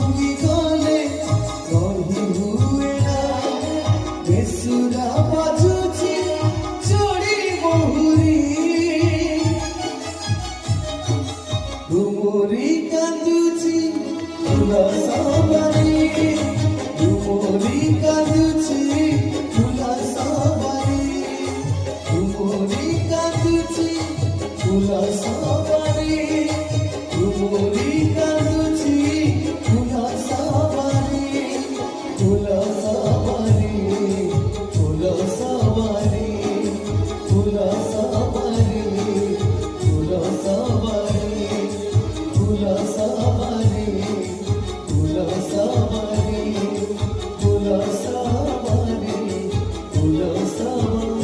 भंगी गले रही हुए ना बेसुरा बाजुची चोरी बहुरी डुमरी कांदुची फुला साबारी डुमरी कांदुची फुला साबारी डुमरी कांदुची फुला साबारी डुमरी कांदुची फुला साबारी फुला साबारी फुला साबारी फुला साबारी फुला साबारी फुला साबारी फुला साबारी फुला साबारी फुला साबारी